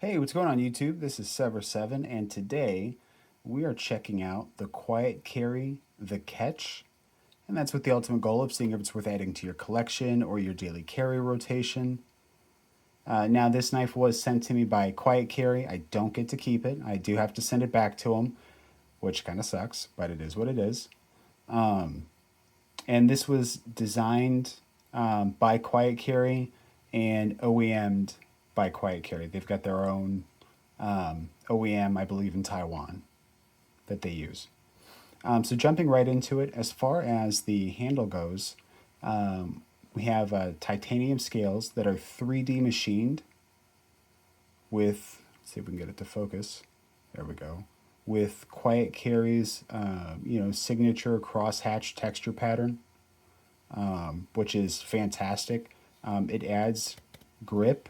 Hey, what's going on YouTube? This is Sever7, and today we are checking out the Quiet Carry, the Catch, and that's with the ultimate goal of seeing if it's worth adding to your collection or your daily carry rotation. Now, this knife was sent to me by Quiet Carry. I don't get to keep it. I do have to send it back to them, which kind of sucks, but it is what it is. And this was designed by Quiet Carry and OEM'd by Quiet Carry. They've got their own OEM, I believe, in Taiwan that they use. So jumping right into it, as far as the handle goes, we have titanium scales that are 3D machined with, let's see if we can get it to focus. There we go. With Quiet Carry's, signature crosshatch texture pattern, which is fantastic. It adds grip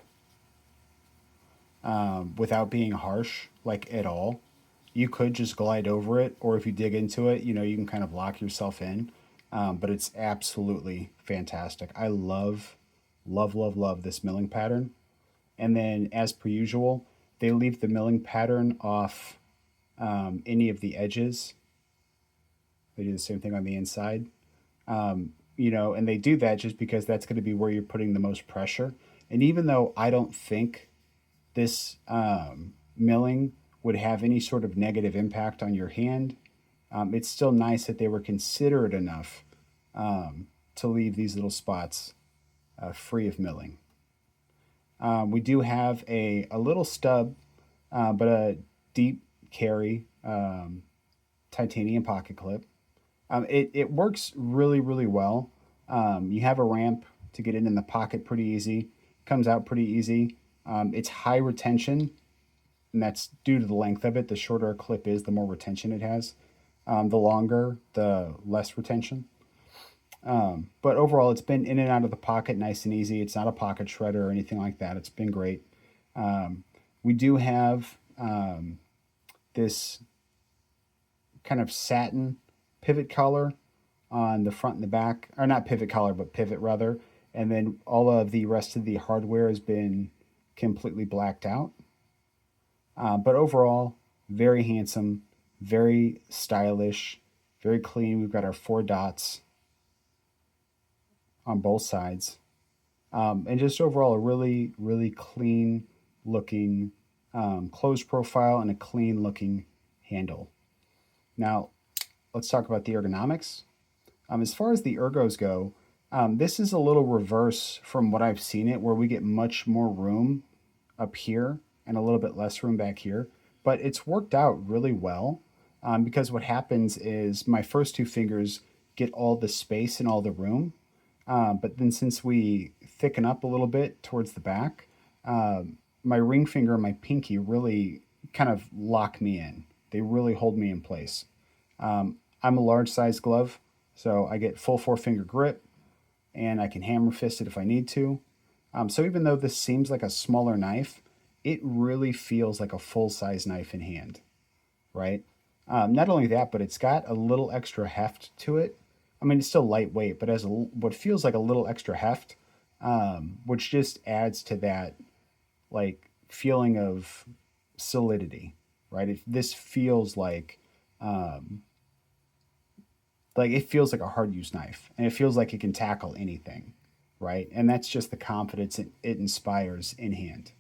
without being harsh, like at all. You could just glide over it, or if you dig into it, you can kind of lock yourself in. But it's absolutely fantastic. I love, love, love, love this milling pattern. And then, as per usual, they leave the milling pattern off any of the edges. They do the same thing on the inside. And they do that just because that's going to be where you're putting the most pressure. And even though I don't think this milling would have any sort of negative impact on your hand, it's still nice that they were considerate enough to leave these little spots free of milling. We do have a little stub, but a deep carry titanium pocket clip. It works really, really well. You have a ramp to get it in the pocket pretty easy, comes out pretty easy. It's high retention, and that's due to the length of it. The shorter a clip is, the more retention it has. The longer, the less retention. But overall, it's been in and out of the pocket nice and easy. It's not a pocket shredder or anything like that. It's been great. We do have this kind of satin pivot collar on the front and the back, or not pivot collar, but pivot rather. And then all of the rest of the hardware has been completely blacked out. But overall, very handsome, very stylish, very clean. We've got our 4 dots on both sides. And just overall, a really, really clean looking closed profile and a clean looking handle. Now, let's talk about the ergonomics. As far as the ergos go, this is a little reverse from what I've seen it, where we get much more room up here and a little bit less room back here. But it's worked out really well because what happens is my first 2 fingers get all the space and all the room. But then since we thicken up a little bit towards the back, my ring finger and my pinky really kind of lock me in. They really hold me in place. I'm a large size glove, so I get full 4-finger grip and I can hammer fist it if I need to. So even though this seems like a smaller knife, it really feels like a full-size knife in hand, right? Not only that, but it's got a little extra heft to it. I mean, it's still lightweight, but has what feels like a little extra heft, which just adds to that like feeling of solidity, right? This feels like it feels like a hard use knife, and it feels like it can tackle anything, right? And that's just the confidence it inspires in hand.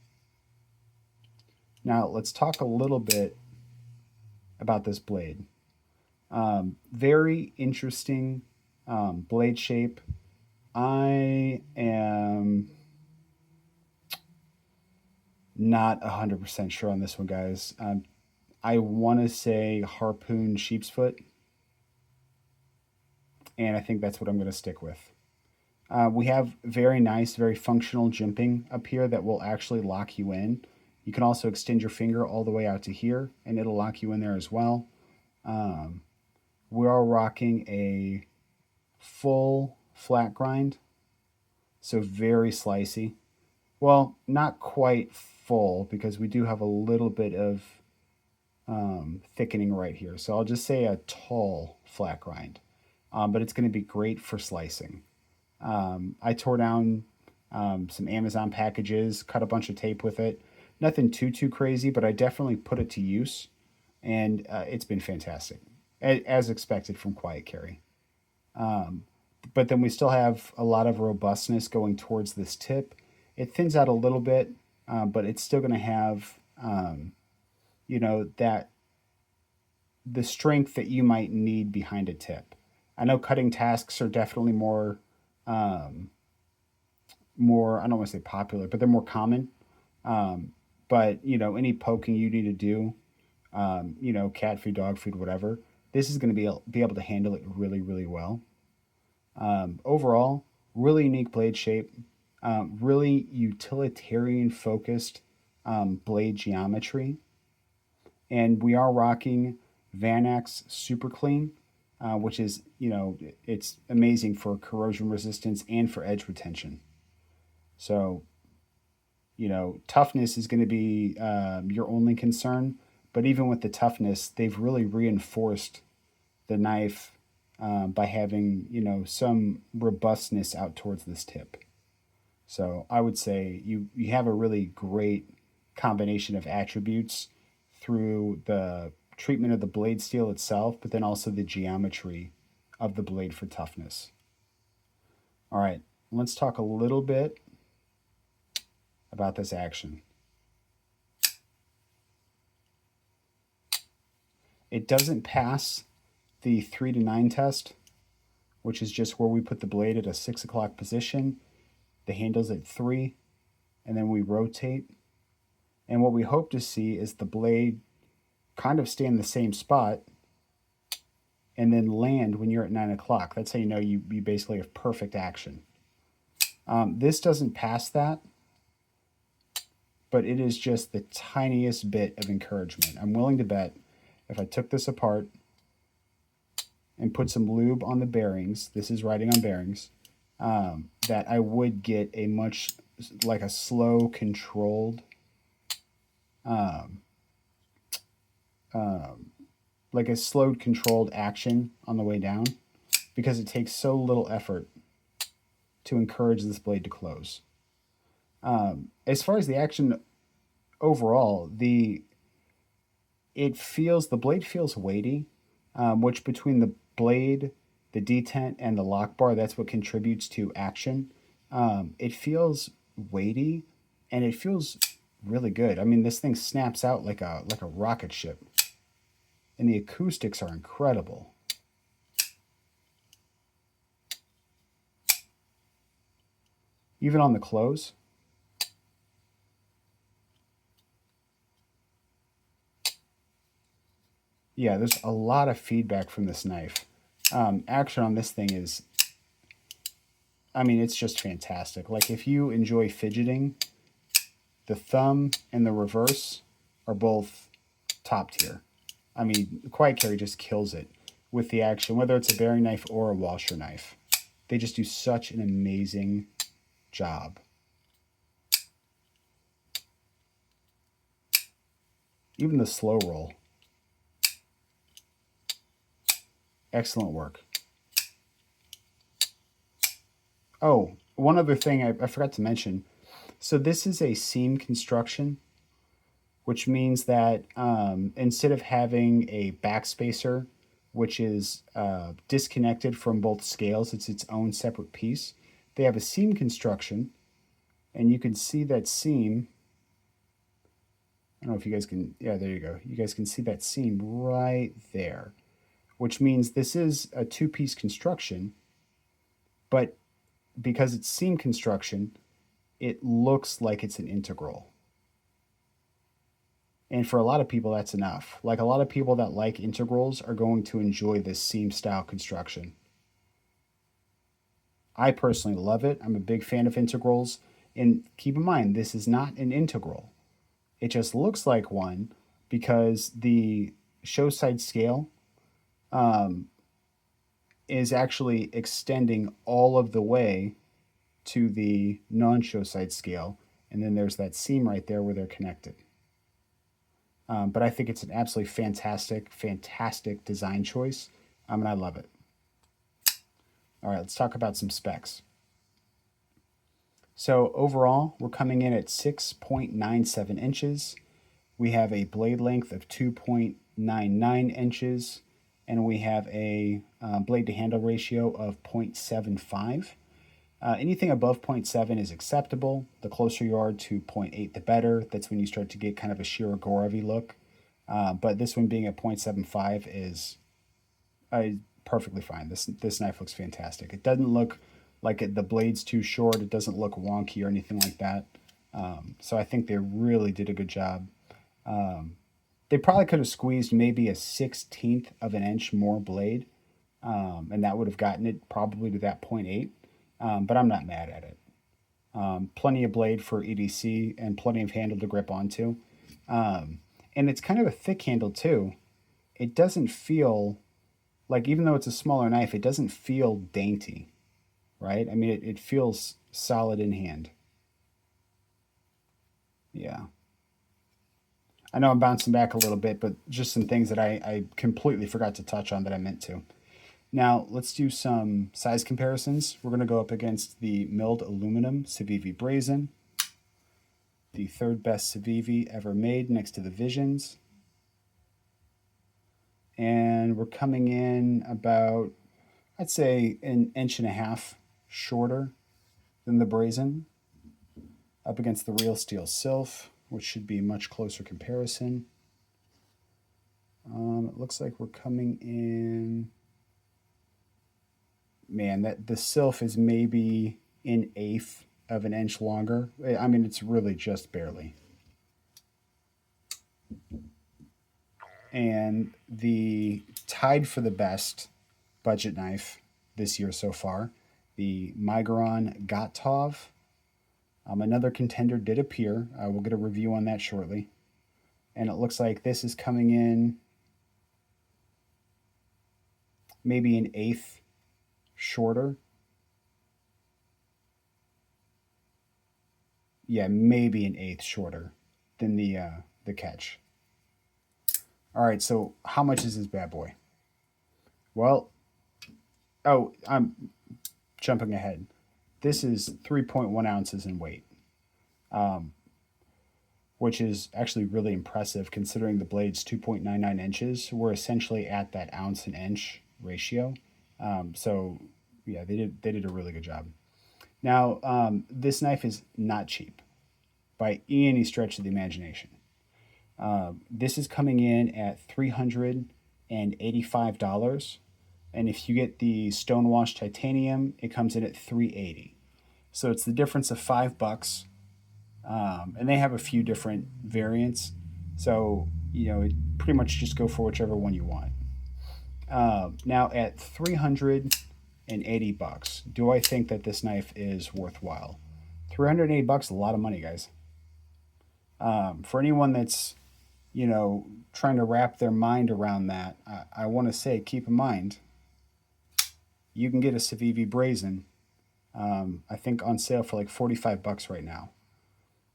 Now let's talk a little bit about this blade. Very interesting blade shape. I am not 100% sure on this one, guys. I want to say harpoon sheep's foot, and I think that's what I'm going to stick with. We have very nice, very functional jimping up here that will actually lock you in. You can also extend your finger all the way out to here, and it'll lock you in there as well. We are rocking a full flat grind, so very slicey. Well, not quite full because we do have a little bit of thickening right here. So I'll just say a tall flat grind, but it's going to be great for slicing. I tore down some Amazon packages, cut a bunch of tape with it. Nothing too crazy, but I definitely put it to use, and it's been fantastic, as expected from Quiet Carry. Um, but then we still have a lot of robustness going towards this tip. It thins out a little bit, but it's still going to have, that the strength that you might need behind a tip. I know cutting tasks are definitely um, I don't want to say popular, but they're more common. Um, but any poking you need to do, cat food, dog food, whatever, this is going to be able to handle it really, really well. Overall, really unique blade shape, really utilitarian focused blade geometry, and we are rocking Vanax Super Clean, which is it's amazing for corrosion resistance and for edge retention. So toughness is going to be your only concern, but even with the toughness, they've really reinforced the knife by having some robustness out towards this tip. So I would say you have a really great combination of attributes through the treatment of the blade steel itself, but then also the geometry of the blade for toughness. All right, let's talk a little bit about this action. It doesn't pass the 3 to 9 test, which is just where we put the blade at a 6 o'clock position, the handle's at 3, and then we rotate. And what we hope to see is the blade kind of stay in the same spot and then land when you're at 9 o'clock. That's how you know you basically have perfect action. This doesn't pass that, but it is just the tiniest bit of encouragement. I'm willing to bet if I took this apart and put some lube on the bearings, this is riding on bearings, that I would get a much, like a slow, controlled, like a slowed, controlled action on the way down, because it takes so little effort to encourage this blade to close. As far as the action overall, the blade feels weighty, which between the blade, the detent, and the lock bar, that's what contributes to action. It feels weighty, and it feels really good. I mean, this thing snaps out like a rocket ship, and the acoustics are incredible. Even on the close. Yeah, there's a lot of feedback from this knife. Action on this thing is, I mean, it's just fantastic. Like, if you enjoy fidgeting, the thumb and the reverse are both top tier. I mean, Quiet Carry just kills it with the action, whether it's a bearing knife or a washer knife. They just do such an amazing job. Even the slow roll. Excellent work. Oh, one other thing I forgot to mention. So this is a seam construction, which means that instead of having a backspacer, which is disconnected from both scales, it's its own separate piece, they have a seam construction, and you can see that seam. I don't know if you guys can, yeah, there you go. You guys can see that seam right there, which means this is a two-piece construction, but because it's seam construction, it looks like it's an integral. And for a lot of people, that's enough. Like, a lot of people that like integrals are going to enjoy this seam style construction. I personally love it. I'm a big fan of integrals. And keep in mind, this is not an integral. It just looks like one because the show side scale is actually extending all of the way to the non-show side scale. And then there's that seam right there where they're connected. But I think it's an absolutely fantastic design choice, and I love it. All right, let's talk about some specs. So overall, we're coming in at 6.97 inches. We have a blade length of 2.99 inches, and we have a blade to handle ratio of 0.75. Anything above 0.7 is acceptable. The closer you are to 0.8, the better. That's when you start to get kind of a Shirogorov look. But this one being at 0.75 is perfectly fine. This knife looks fantastic. It doesn't look like the blade's too short. It doesn't look wonky or anything like that. So I think they really did a good job. They probably could have squeezed maybe a 1/16 of an inch more blade, and that would have gotten it probably to that 0.8. But I'm not mad at it. Plenty of blade for EDC and plenty of handle to grip onto. And it's kind of a thick handle too. It doesn't feel like, even though it's a smaller knife, it doesn't feel dainty, right? I mean, it feels solid in hand. Yeah. I know I'm bouncing back a little bit, but just some things that I completely forgot to touch on that I meant to. Now, let's do some size comparisons. We're going to go up against the milled aluminum Civivi Brazen, the third best Civivi ever made next to the Visions. And we're coming in about, I'd say, 1.5 inches shorter than the Brazen, up against the Real Steel Sylph, which should be a much closer comparison. It looks like we're coming in, man, that the Sylph is maybe 1/8 of an inch longer. I mean, it's really just barely. And the tied for the best budget knife this year so far, the Migron Gotov. Another contender did appear. We'll get a review on that shortly. And it looks like this is coming in maybe 1/8 shorter. Yeah, maybe 1/8 shorter than the catch. All right, so how much is this bad boy? Well, oh, I'm jumping ahead. This is 3.1 ounces in weight, which is actually really impressive considering the blade's 2.99 inches. We're essentially at that ounce and inch ratio. So yeah, they did a really good job. Now, this knife is not cheap by any stretch of the imagination. This is coming in at $385. And if you get the stonewashed titanium, it comes in at $380. So it's the difference of $5. And they have a few different variants. So, pretty much just go for whichever one you want. Now at $380, do I think that this knife is worthwhile? $380, a lot of money, guys. For anyone that's, trying to wrap their mind around that, I want to say, keep in mind, you can get a Civivi Brazen, I think on sale for like $45 right now.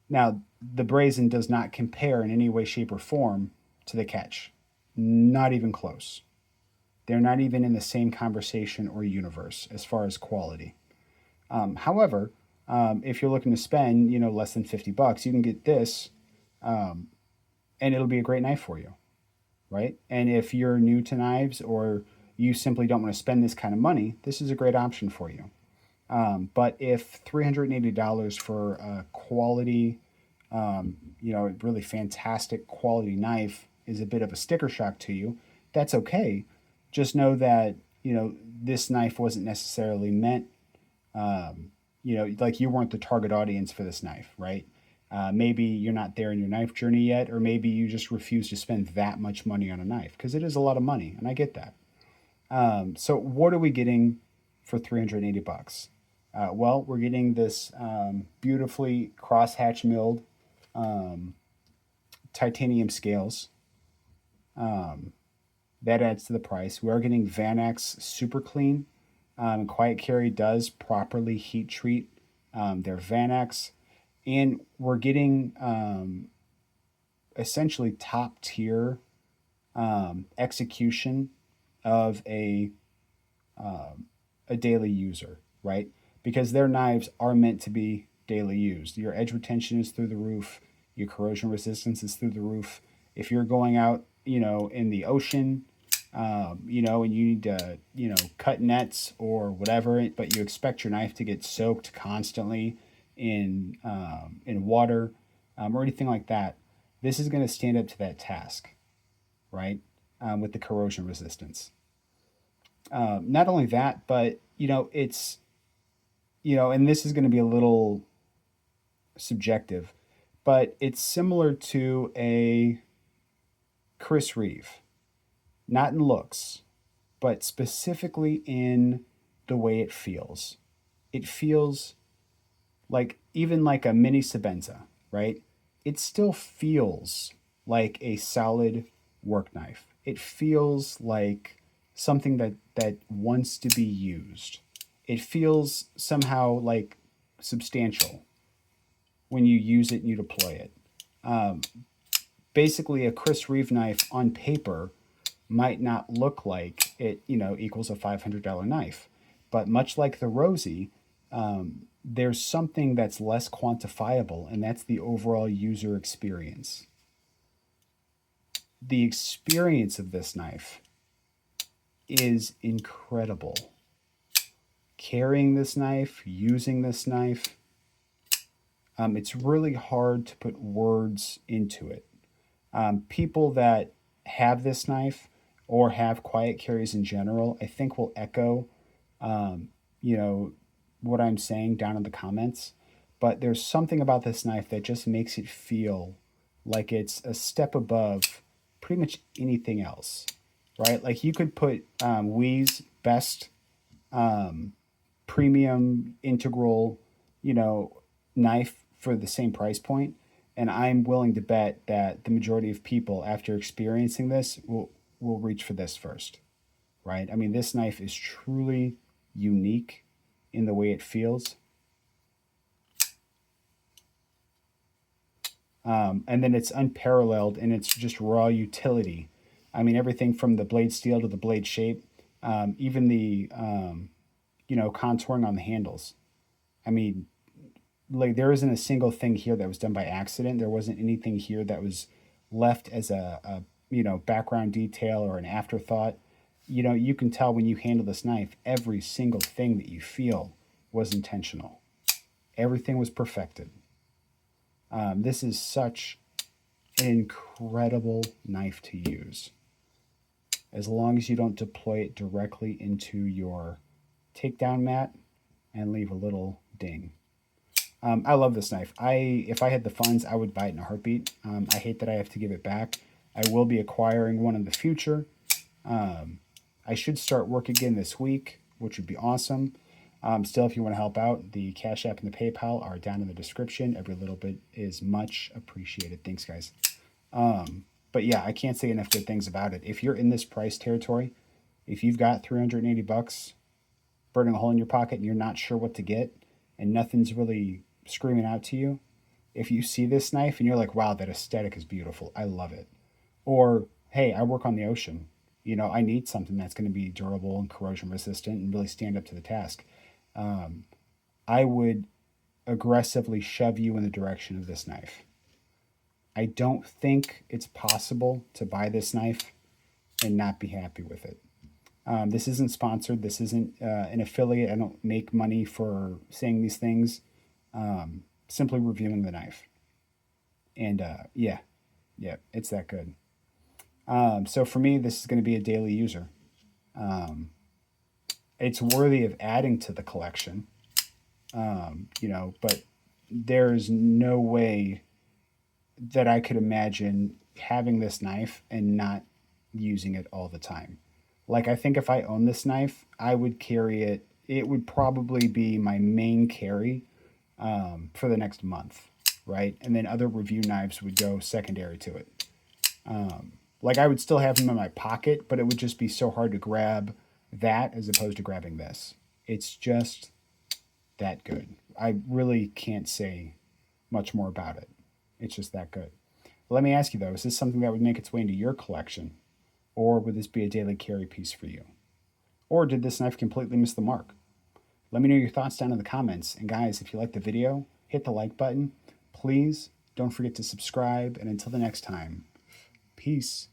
Now, the Brazen does not compare in any way, shape, or form to the catch. Not even close. They're not even in the same conversation or universe as far as quality. However, if you're looking to spend, less than $50, you can get this, and it'll be a great knife for you, right? And if you're new to knives or you simply don't want to spend this kind of money, this is a great option for you. But if $380 for a quality, really fantastic quality knife is a bit of a sticker shock to you, that's okay. Just know that, this knife wasn't necessarily meant, like you weren't the target audience for this knife, right? Maybe you're not there in your knife journey yet, or maybe you just refuse to spend that much money on a knife, because it is a lot of money, and I get that. So what are we getting for $380? Well, we're getting this beautifully crosshatch milled titanium scales. That adds to the price. We are getting Vanax Super Clean. Quiet Carry does properly heat treat their Vanax. And we're getting essentially top tier execution of a daily user, right? Because their knives are meant to be daily use. Your edge retention is through the roof. Your corrosion resistance is through the roof. If you're going out, in the ocean, and you need to, cut nets or whatever, but you expect your knife to get soaked constantly in water, or anything like that, this is going to stand up to that task, right? With the corrosion resistance. Not only that, but it's and this is going to be a little subjective, but it's similar to a Chris Reeve, not in looks, but specifically in the way it feels. It feels like, even like a mini Sabenza, right? It still feels like a solid work knife. It feels like something that wants to be used. It feels somehow like substantial when you use it and you deploy it. Basically, a Chris Reeve knife on paper might not look like it, equals a $500 knife. But much like the Rosie, there's something that's less quantifiable, and that's the overall user experience. The experience of this knife is incredible. Carrying this knife, using this knife, it's really hard to put words into it. People that have this knife or have quiet carries in general, I think will echo, what I'm saying down in the comments. But there's something about this knife that just makes it feel like it's a step above pretty much anything else, right? Like you could put Wee's best premium integral, knife for the same price point, and I'm willing to bet that the majority of people, after experiencing this, will reach for this first, right? I mean, this knife is truly unique in the way it feels. And then it's unparalleled in its just raw utility. I mean, everything from the blade steel to the blade shape, even the, contouring on the handles. I mean, like there isn't a single thing here that was done by accident. There wasn't anything here that was left as a background detail or an afterthought. You can tell when you handle this knife, every single thing that you feel was intentional. Everything was perfected. This is such an incredible knife to use. As long as you don't deploy it directly into your takedown mat and leave a little ding. I love this knife. If I had the funds, I would buy it in a heartbeat. I hate that I have to give it back. I will be acquiring one in the future. I should start work again this week, which would be awesome. Still, if you want to help out, the Cash App and the PayPal are down in the description. Every little bit is much appreciated. Thanks, guys. But yeah, I can't say enough good things about it. If you're in this price territory, if you've got $380 burning a hole in your pocket and you're not sure what to get and nothing's really screaming out to you, if you see this knife and you're like, wow, that aesthetic is beautiful, I love it. Or, hey, I work on the ocean. I need something that's going to be durable and corrosion resistant and really stand up to the task. I would aggressively shove you in the direction of this knife. I don't think it's possible to buy this knife and not be happy with it. This isn't sponsored. This isn't an affiliate. I don't make money for saying these things. Simply reviewing the knife. And yeah, it's that good. So for me, this is going to be a daily user. It's worthy of adding to the collection, but there's no way that I could imagine having this knife and not using it all the time. Like, I think if I owned this knife, I would carry it. It would probably be my main carry for the next month, right? And then other review knives would go secondary to it. Like, I would still have them in my pocket, but it would just be so hard to grab that as opposed to grabbing this. It's just that good. I really can't say much more about it. It's just that good. Let me ask you, though, is this something that would make its way into your collection? Or would this be a daily carry piece for you? Or did this knife completely miss the mark? Let me know your thoughts down in the comments. And guys, if you liked the video, hit hit the like button. Please don't forget to subscribe. And until the next time, peace.